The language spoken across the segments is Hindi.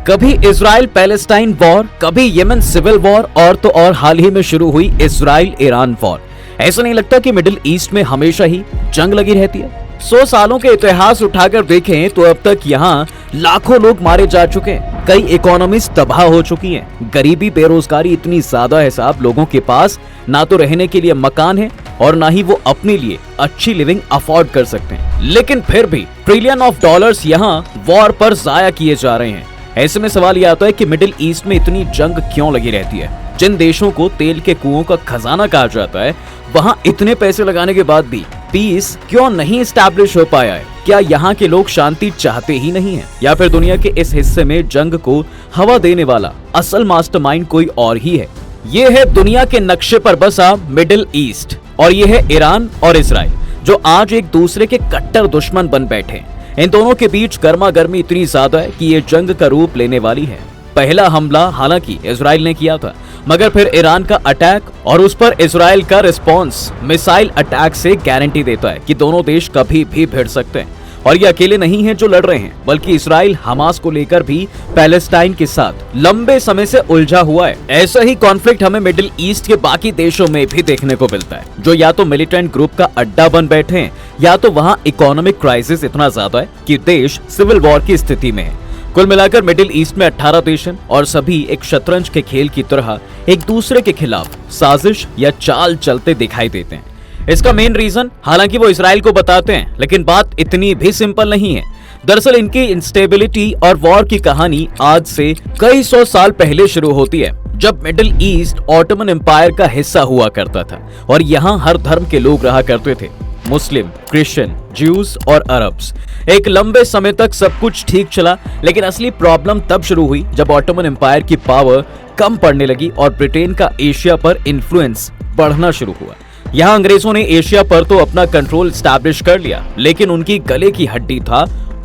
कभी इजराइल पैलेस्टाइन वॉर, कभी यमन सिविल वॉर और तो और हाल ही में शुरू हुई इजराइल ईरान वॉर। ऐसा नहीं लगता कि मिडिल ईस्ट में हमेशा ही जंग लगी रहती है? 100 सालों के इतिहास उठाकर देखें तो अब तक यहाँ लाखों लोग मारे जा चुके हैं, कई इकोनॉमीज तबाह हो चुकी हैं, गरीबी बेरोजगारी इतनी ज्यादा है साहब, लोगों के पास ना तो रहने के लिए मकान है और ना ही वो अपने लिए अच्छी लिविंग अफोर्ड कर सकते हैं। लेकिन फिर भी ट्रिलियन ऑफ डॉलर्स यहाँ वॉर पर जाया किए जा रहे हैं। ऐसे में सवाल यह आता है कि मिडिल ईस्ट में इतनी जंग क्यों लगी रहती है? जिन देशों को तेल के कुओं का खजाना कहा जाता है, वहाँ इतने पैसे लगाने के बाद भी पीस क्यों नहीं एस्टैब्लिश हो पाया है? क्या यहाँ के लोग शांति चाहते ही नहीं हैं? या फिर दुनिया के इस हिस्से में जंग को हवा देने वाला असल मास्टरमाइंड कोई और ही है? ये है दुनिया के नक्शे पर बसा मिडिल ईस्ट और ये है ईरान और इजराइल, जो आज एक दूसरे के कट्टर दुश्मन बन बैठे हैं। इन दोनों के बीच गर्मा गर्मी इतनी ज्यादा है कि ये जंग का रूप लेने वाली है। पहला हमला हालांकि इजराइल ने किया था, मगर फिर ईरान का अटैक और उस पर इजराइल का रिस्पॉन्स मिसाइल अटैक से गारंटी देता है कि दोनों देश कभी भी भिड़ सकते हैं। और ये अकेले नहीं हैं जो लड़ रहे हैं, बल्कि इजराइल हमास को लेकर भी पैलेस्टाइन के साथ लंबे समय से उलझा हुआ है। ऐसा ही कॉन्फ्लिक्ट हमें मिडिल ईस्ट के बाकी देशों में भी देखने को मिलता है, जो या तो मिलिटेंट ग्रुप का अड्डा बन बैठे हैं या तो वहाँ इकोनॉमिक क्राइसिस इतना ज्यादा है कि देश सिविल वॉर की स्थिति में है। कुल मिलाकर मिडिल ईस्ट में 18 देश हैं और सभी एक शतरंज के खेल की तरह एक दूसरे के खिलाफ साजिश या चाल चलते दिखाई देते हैं। इसका मेन रीजन हालांकि वो इजराइल को बताते हैं, लेकिन बात इतनी भी सिंपल नहीं है। दरअसल इनकी इंस्टेबिलिटी और वॉर की कहानी आज से कई 100 साल पहले शुरू होती है, जब मिडिल ईस्ट ऑटोमन एम्पायर का हिस्सा हुआ करता था और यहाँ हर धर्म के लोग रहा करते थे, मुस्लिम, क्रिश्चियन, ज्यूज और अरब्स। एक लंबे समय तक सब कुछ ठीक चला, लेकिन असली प्रॉब्लम तब शुरू हुई जब ऑटोमन एम्पायर की पावर कम पड़ने लगी और ब्रिटेन का एशिया पर इन्फ्लुएंस बढ़ना शुरू हुआ। यहाँ अंग्रेजों ने एशिया पर तो अपना कंट्रोल स्टैब्लिश कर लिया, लेकिन उनकी गले की हड्डी था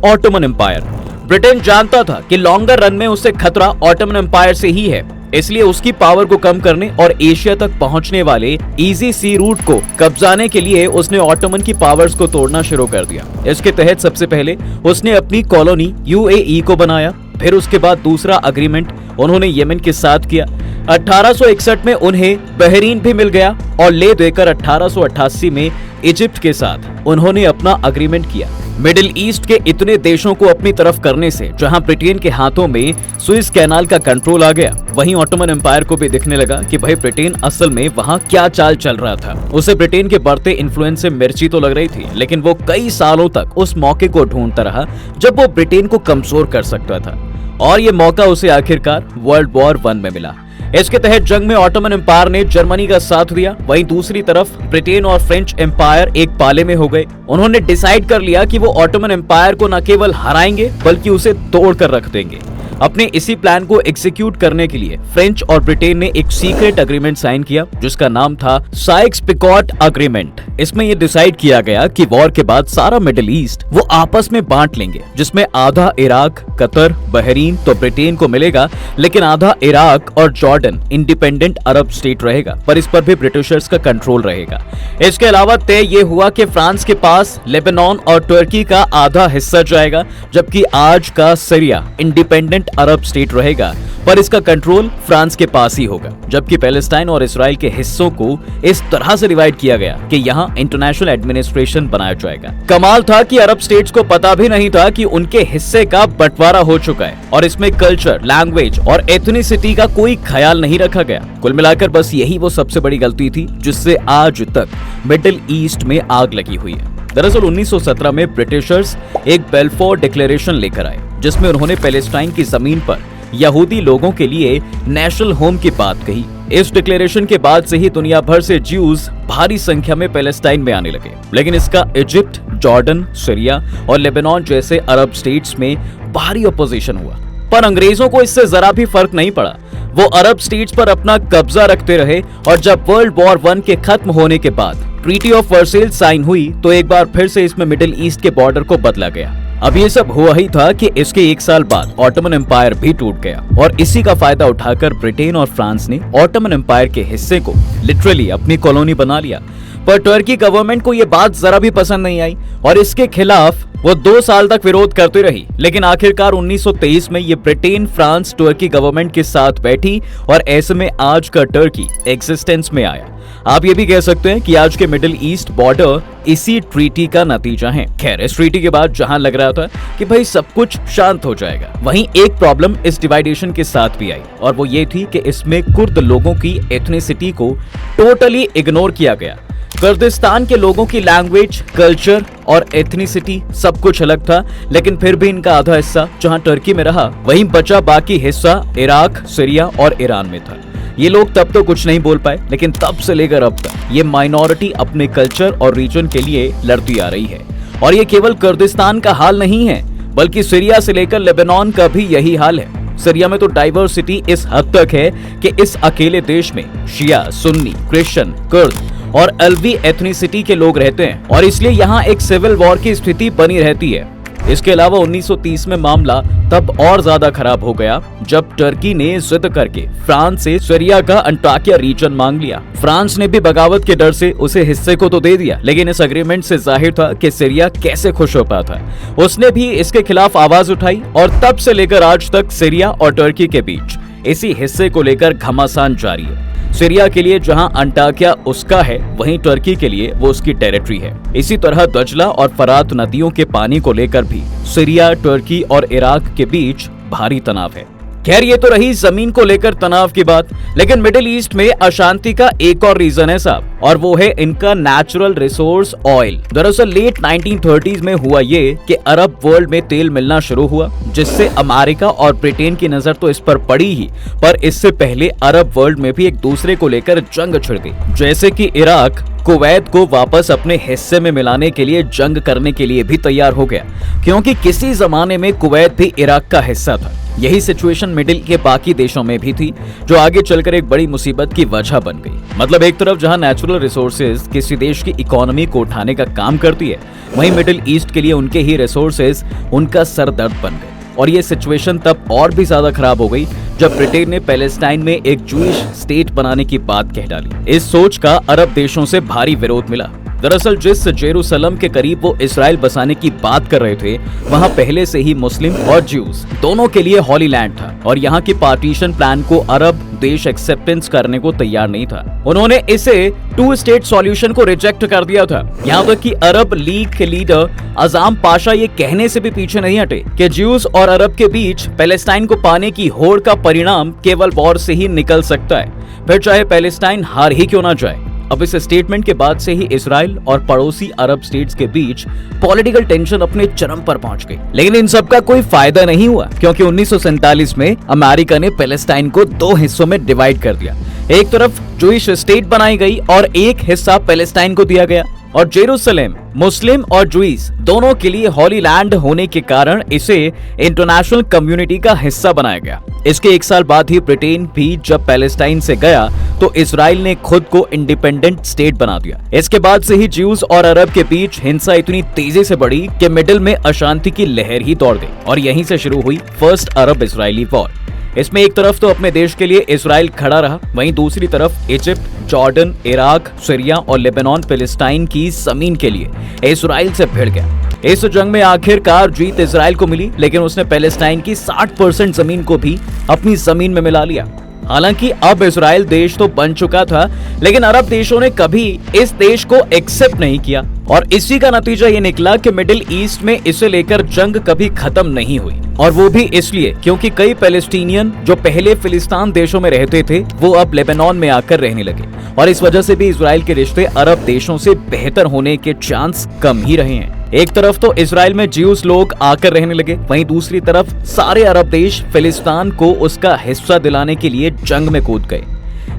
ऑटोमन एम्पायर। ब्रिटेन जानता था कि लॉन्गर रन में उसे खतरा ऑटोमन एम्पायर से ही है, इसलिए उसकी पावर को कम करने और एशिया तक पहुंचने वाले इजी सी रूट को कब्जाने के लिए उसने ऑटोमन की पावर्स को तोड़ना शुरू कर दिया। इसके तहत सबसे पहले उसने अपनी कॉलोनी यूएई को बनाया, फिर उसके बाद दूसरा अग्रीमेंट उन्होंने यमन के साथ किया। 1861 में उन्हें बहरीन भी मिल गया और ले देकर 1888 में इजिप्ट के साथ उन्होंने अपना अग्रीमेंट किया। मिडिल ईस्ट के इतने देशों को अपनी तरफ करने से जहां ब्रिटेन के हाथों में सुएज कैनाल का कंट्रोल आ गया, वहीं ऑटोमन एम्पायर को भी दिखने लगा कि भाई ब्रिटेन असल में वहां क्या चाल चल रहा था। उसे ब्रिटेन के बढ़ते इन्फ्लुएंस से मिर्ची तो लग रही थी, लेकिन वो कई सालों तक उस मौके को ढूंढता रहा जब वो ब्रिटेन को कमजोर कर सकता था, और ये मौका उसे आखिरकार वर्ल्ड वॉर 1 में मिला। इसके तहत जंग में ऑटोमन एम्पायर ने जर्मनी का साथ दिया, वहीं दूसरी तरफ ब्रिटेन और फ्रेंच एम्पायर एक पाले में हो गए। उन्होंने डिसाइड कर लिया कि वो ऑटोमन एम्पायर को न केवल हराएंगे बल्कि उसे तोड़ कर रख देंगे। अपने इसी प्लान को एग्जीक्यूट करने के लिए फ्रेंच और ब्रिटेन ने एक सीक्रेट अग्रीमेंट साइन किया, जिसका नाम था साइक्स-पिकॉट अग्रीमेंट। इसमें यह डिसाइड किया गया कि वॉर के बाद सारा मिडिल ईस्ट वो आपस में बांट लेंगे, जिसमें आधा इराक, कतर, बहरीन तो ब्रिटेन को मिलेगा, लेकिन आधा इराक और जॉर्डन इंडिपेंडेंट अरब स्टेट रहेगा, पर इस पर भी ब्रिटिशर्स का कंट्रोल रहेगा। इसके अलावा तय ये हुआ कि फ्रांस के पास लेबनान और तुर्की का आधा हिस्सा जाएगा, जबकि आज का सीरिया इंडिपेंडेंट अरब स्टेट रहेगा, पर इसका कंट्रोल फ्रांस के पास ही होगा। जबकि पैलेस्टाइन और इजराइल के हिस्सों को इस तरह से डिवाइड किया गया कि यहाँ इंटरनेशनल एडमिनिस्ट्रेशन बनाया जाएगा। कमाल था कि अरब स्टेट्स को पता भी नहीं था कि उनके हिस्से का बंटवारा हो चुका है और इसमें कल्चर, लैंग्वेज और एथनिसिटी का कोई ख्याल नहीं रखा गया। कुल मिलाकर बस यही वो सबसे बड़ी गलती थी जिससे आज तक मिडिल ईस्ट में आग लगी हुई है। दरअसल 1917 में ब्रिटिशर्स एक बेल्फोर डिक्लेरेशन लेकर आए, जिसमें उन्होंने पैलेस्टाइन की जमीन पर यहूदी लोगों के लिए नेशनल होम की बात कही। इस डिक्लेरेशन के बाद से ही दुनिया भर से ज्यूज भारी संख्या में पैलेस्टाइन में आने लगे, लेकिन इसका इजिप्ट, जॉर्डन, सीरिया और लेबनान जैसे अरब स्टेट्स में भारी अपोजिशन हुआ। पर अंग्रेजों को इससे जरा भी फर्क नहीं पड़ा। वो अरब स्टेट्स पर अपना कब्जा रखते रहे और जब वर्ल्ड वॉर 1 के खत्म होने के बाद ट्रीटी ऑफ वर्सेल्स साइन हुई तो एक बार फिर से इसमें मिडिल ईस्ट के बॉर्डर को बदला गया। अब ये सब हुआ ही था कि इसके 1 साल बाद ऑटोमन एम्पायर भी टूट गया और इसी का फायदा उठाकर ब्रिटेन और फ्रांस ने ऑटोमन एम्पायर के हिस्से को लिटरली अपनी कॉलोनी बना लिया। पर टर्की गवर्नमेंट को यह बात जरा भी पसंद नहीं आई और इसके खिलाफ वो 2 साल तक विरोध करती रही। लेकिन आखिरकार 1923 में ये ब्रिटेन, फ्रांस, तुर्की गवर्नमेंट के साथ बैठी और ऐसे में आज का टर्की एग्जिस्टेंस में आया। आप ये भी कह सकते हैं कि आज के मिडिल ईस्ट बॉर्डर इसी ट्रीटी का नतीजा है। खैर, इस ट्रीटी के बाद जहां लग रहा था कि भाई सब कुछ शांत हो जाएगा, वहीं एक प्रॉब्लम इस डिवाइडेशन के साथ भी आई और वो ये थी कि इसमें कुर्द लोगों की एथनिसिटी को टोटली इग्नोर किया गया। कुर्दिस्तान के लोगों की लैंग्वेज, कल्चर और एथनिसिटी सब कुछ अलग था, लेकिन फिर भी इनका आधा हिस्सा जहां टर्की में रहा, वहीं बचा बाकी हिस्सा इराक, सीरिया और ईरान में था। ये लोग तब तो कुछ नहीं बोल पाए, लेकिन तब से लेकर अब तक ये माइनॉरिटी अपने कल्चर और रीजन के लिए लड़ती आ रही है। और ये केवल कुर्दिस्तान का हाल नहीं है, बल्कि सीरिया से लेकर लेबनान का भी यही हाल है। सीरिया में तो डाइवर्सिटी इस हद तक है कि इस अकेले देश में शिया, सुन्नी, क्रिश्चियन, कुर्द और अल्वी एथनिसिटी के लोग रहते हैं और इसलिए यहाँ एक सिविल वॉर की स्थिति बनी रहती है। इसके अलावा 1930 में मामला तब और ज्यादा खराब हो गया जब टर्की ने जिद करके फ्रांस से सीरिया का अंटाकिया रीजन मांग लिया। फ्रांस ने भी बगावत के डर से उसे हिस्से को तो दे दिया, लेकिन इस एग्रीमेंट से जाहिर था कि सीरिया कैसे खुश हो पाता। उसने भी इसके खिलाफ आवाज उठाई और तब से लेकर आज तक सीरिया और टर्की के बीच इसी हिस्से को लेकर घमासान जारी है। सीरिया के लिए जहां अंटाकिया उसका है, वहीं टर्की के लिए वो उसकी टेरिटरी है। इसी तरह दजला और फरात नदियों के पानी को लेकर भी सीरिया, टर्की और इराक के बीच भारी तनाव है। खैर, ये तो रही जमीन को लेकर तनाव की बात, लेकिन मिडिल ईस्ट में अशांति का एक और रीजन है साहब, और वो है इनका नेचुरल रिसोर्स ऑयल। दरअसल लेट 1930s में हुआ ये कि अरब वर्ल्ड में तेल मिलना शुरू हुआ, जिससे अमेरिका और ब्रिटेन की नजर तो इस पर पड़ी ही, पर इससे पहले अरब वर्ल्ड में भी एक दूसरे को लेकर जंग छिड़ गई। जैसे कि इराक कुवैत को वापस अपने हिस्से में मिलाने के लिए जंग करने के लिए भी तैयार हो गया, क्योंकि किसी जमाने में कुवैत भी इराक का हिस्सा था। यही सिचुएशन मिडिल के बाकी देशों में भी थी, जो आगे चलकर एक बड़ी मुसीबत की वजह बन गई। मतलब एक तरफ जहां नेचुरल रिसोर्सेज किसी देश की इकोनॉमी को उठाने का काम करती है, वहीं मिडिल ईस्ट के लिए उनके ही रिसोर्सेज उनका सरदर्द बन गए। और ये सिचुएशन तब और भी ज्यादा खराब हो गई जब ब्रिटेन ने पैलेस्टाइन में एक जूइश स्टेट बनाने की बात कह डाली। इस सोच का अरब देशों से भारी विरोध मिला। दरअसल जिस जेरूसलम के करीब वो इजराइल बसाने की बात कर रहे थे, वहां पहले से ही मुस्लिम और ज्यूज दोनों के लिए हॉली लैंड था और यहाँ के पार्टीशन प्लान को अरब देश एक्सेप्टेंस करने को तैयार नहीं था। उन्होंने इसे 2 स्टेट सॉल्यूशन को रिजेक्ट कर दिया था। यहाँ तक कि अरब लीग के लीडर अजाम पाशा ये कहने से भी पीछे नहीं हटे कि ज्यूज और अरब के बीच पैलेस्टाइन को पाने की होड़ का परिणाम केवल वॉर से ही निकल सकता है, फिर चाहे पैलेस्टाइन हार ही क्यों ना जाए। अब इस स्टेटमेंट के बाद से ही इजराइल और पड़ोसी अरब स्टेट्स के बीच पॉलिटिकल टेंशन अपने चरम पर पहुंच गई। लेकिन इन सब का कोई फायदा नहीं हुआ, क्योंकि 1947 में अमेरिका ने पैलेस्टाइन को 2 हिस्सों में डिवाइड कर दिया। एक तरफ जूइश स्टेट बनाई गई और एक हिस्सा पैलेस्टाइन को दिया गया, और जेरूसलम मुस्लिम और ज्यूइस दोनों के लिए हॉली लैंड होने के कारण इसे इंटरनेशनल कम्युनिटी का हिस्सा बनाया गया। इसके 1 साल बाद ही ब्रिटेन भी जब पैलेस्टाइन से गया तो इजराइल ने खुद को इंडिपेंडेंट स्टेट बना दिया। इसके बाद से ही ज्यूज और अरब के बीच हिंसा इतनी तेजी से बढ़ी कि मिडिल में अशांति की लहर ही दौड़ गई और यहीं से शुरू हुई फर्स्ट अरब इजरायली वॉर। इसमें एक तरफ तो अपने देश के लिए इजराइल खड़ा रहा, वहीं दूसरी तरफ इजिप्ट, जॉर्डन, इराक, सीरिया और लेबनान पैलेस्टाइन की जमीन के लिए इजराइल से भिड़ गया। इस जंग में आखिरकार जीत इजराइल को मिली, लेकिन उसने पैलेस्टाइन की 60% जमीन को भी अपनी जमीन में मिला लिया। हालांकि अब इजराइल देश तो बन चुका था, लेकिन अरब देशों ने कभी इस देश को एक्सेप्ट नहीं किया और इसी का नतीजा ये निकला कि मिडिल ईस्ट में इसे लेकर जंग कभी खत्म नहीं हुई। और वो भी इसलिए क्योंकि कई पैलेस्टीनियन जो पहले फिलिस्तीन देशों में रहते थे, वो अब लेबनान में आकर रहने लगे और इस वजह से भी इजराइल के रिश्ते अरब देशों से बेहतर होने के चांस कम ही रहे हैं। एक तरफ तो इजराइल में ज्यूस लोग आकर रहने लगे, वहीं दूसरी तरफ सारे अरब देश फिलिस्तीन को उसका हिस्सा दिलाने के लिए जंग में कूद गए।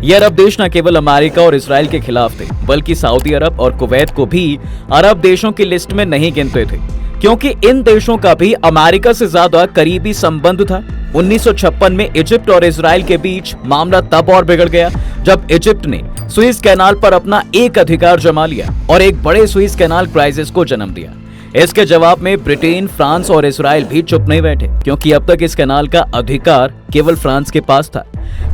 ये अरब देश न केवल अमेरिका और इजराइल के खिलाफ थे, बल्कि सऊदी अरब और कुवैत को भी अरब देशों की लिस्ट में नहीं गिनते थे, क्योंकि इन देशों का भी अमेरिका से ज्यादा करीबी संबंध था। 1956 में इजिप्ट और इजराइल के बीच मामला तब और बिगड़ गया जब इजिप्ट ने सुएज कैनाल पर अपना एक अधिकार जमा लिया और एक बड़े सुएज कैनाल क्राइसिस को जन्म दिया। इसके जवाब में ब्रिटेन, फ्रांस और इजराइल भी चुप नहीं बैठे, क्योंकि अब तक इस कैनाल का अधिकार केवल फ्रांस के पास था।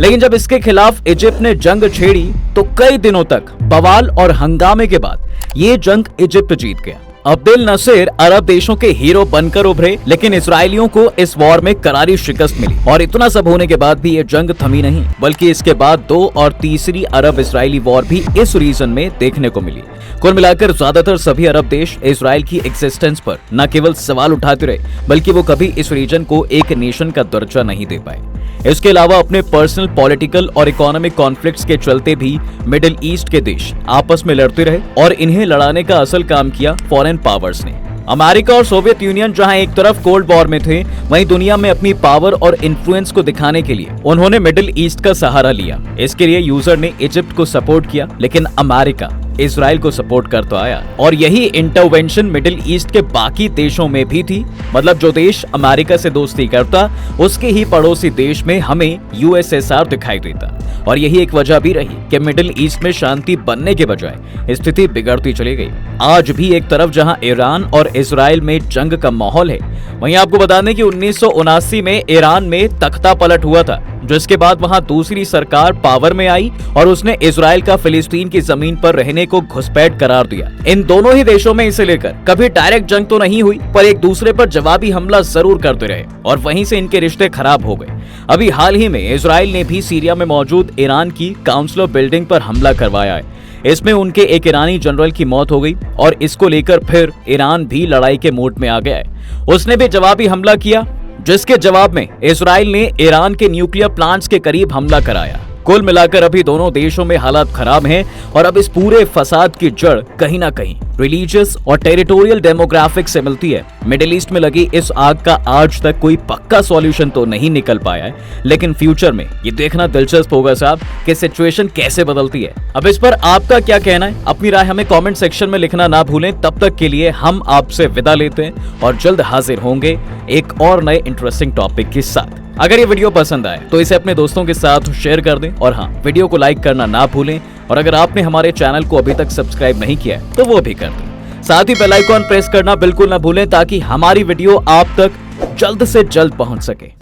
लेकिन जब इसके खिलाफ इजिप्ट ने जंग छेड़ी तो कई दिनों तक बवाल और हंगामे के बाद ये जंग इजिप्ट जीत गया। अब्देल नसीर अरब देशों के हीरो बनकर उभरे, लेकिन इजरायलियों को इस वॉर में करारी शिकस्त मिली और इतना सब होने के बाद भी ये जंग थमी नहीं, बल्कि इसके बाद 2 और तीसरी अरब इजरायली वॉर भी इस रीजन में देखने को मिली। कुल मिलाकर ज्यादातर सभी अरब देश इजराइल की एग्जिस्टेंस पर न केवल सवाल उठाते रहे, बल्कि वो कभी इस रीजन को एक नेशन का दर्जा नहीं दे पाए। इसके अलावा अपने पर्सनल पॉलिटिकल और इकोनॉमिक कॉन्फ्लिक्ट्स के चलते भी मिडिल ईस्ट के देश आपस में लड़ते रहे और इन्हें लड़ाने का असल काम किया फॉरेन पावर्स ने। अमेरिका और सोवियत यूनियन जहां एक तरफ कोल्ड वॉर में थे, वहीं दुनिया में अपनी पावर और इन्फ्लुएंस को दिखाने के लिए उन्होंने मिडिल ईस्ट का सहारा लिया। इसके लिए यूजर ने इजिप्ट को सपोर्ट किया, लेकिन अमेरिका इजराइल को सपोर्ट करता आया और यही इंटरवेंशन मिडिल ईस्ट के बाकी देशों में भी थी। मतलब जो देश अमेरिका से दोस्ती करता, उसके ही पड़ोसी देश में हमें यूएसएसआर दिखाई देता। और यही एक वजह भी रही कि मिडिल ईस्ट में शांति बनने के बजाय स्थिति बिगड़ती चली गई। आज भी एक तरफ जहां ईरान और इजराइल में जंग का माहौल है, वहीं आपको बता दें कि 1979 में ईरान में तख्ता पलट हुआ था, जिसके बाद वहां दूसरी सरकार पावर में आई और उसने इजराइल का फिलिस्तीन की जमीन पर रहने को घुसपैठ करार दिया। इन दोनों ही देशों में इसे लेकर कभी डायरेक्ट जंग तो नहीं हुई, पर एक दूसरे पर जवाबी हमला जरूर करते रहे और वहीं से इनके रिश्ते खराब हो गए। अभी हाल ही में इजराइल ने भी सीरिया में मौजूद ईरान की काउंसिल बिल्डिंग पर हमला करवाया है। इसमें उनके एक ईरानी जनरल की मौत हो गई और इसको लेकर फिर ईरान भी लड़ाई के मूड में आ गया है। उसने भी जवाबी हमला किया, जिसके जवाब में इजराइल ने ईरान के न्यूक्लियर प्लांट्स के करीब हमला कराया। कुल मिलाकर अभी दोनों देशों में हालात खराब हैं और अब इस पूरे फसाद की जड़ कहीं ना कहीं रिलीजियस और टेरिटोरियल डेमोग्राफिक से मिलती है। मिडिल ईस्ट में लगी इस आग का आज तक कोई पक्का सॉल्यूशन तो नहीं निकल पाया है, लेकिन फ्यूचर में ये देखना दिलचस्प होगा साहब कि सिचुएशन कैसे बदलती है। अब इस पर आपका क्या कहना है? अपनी राय हमें कमेंट सेक्शन में लिखना ना भूलें। तब तक के लिए हम आपसे विदा लेते हैं और जल्द हाजिर होंगे एक और नए इंटरेस्टिंग टॉपिक के साथ। अगर ये वीडियो पसंद आए तो इसे अपने दोस्तों के साथ शेयर कर दें और हाँ, वीडियो को लाइक करना ना भूलें और अगर आपने हमारे चैनल को अभी तक सब्सक्राइब नहीं किया है तो वो भी कर दें। साथ ही बेल आइकॉन प्रेस करना बिल्कुल ना भूलें ताकि हमारी वीडियो आप तक जल्द से जल्द पहुंच सके।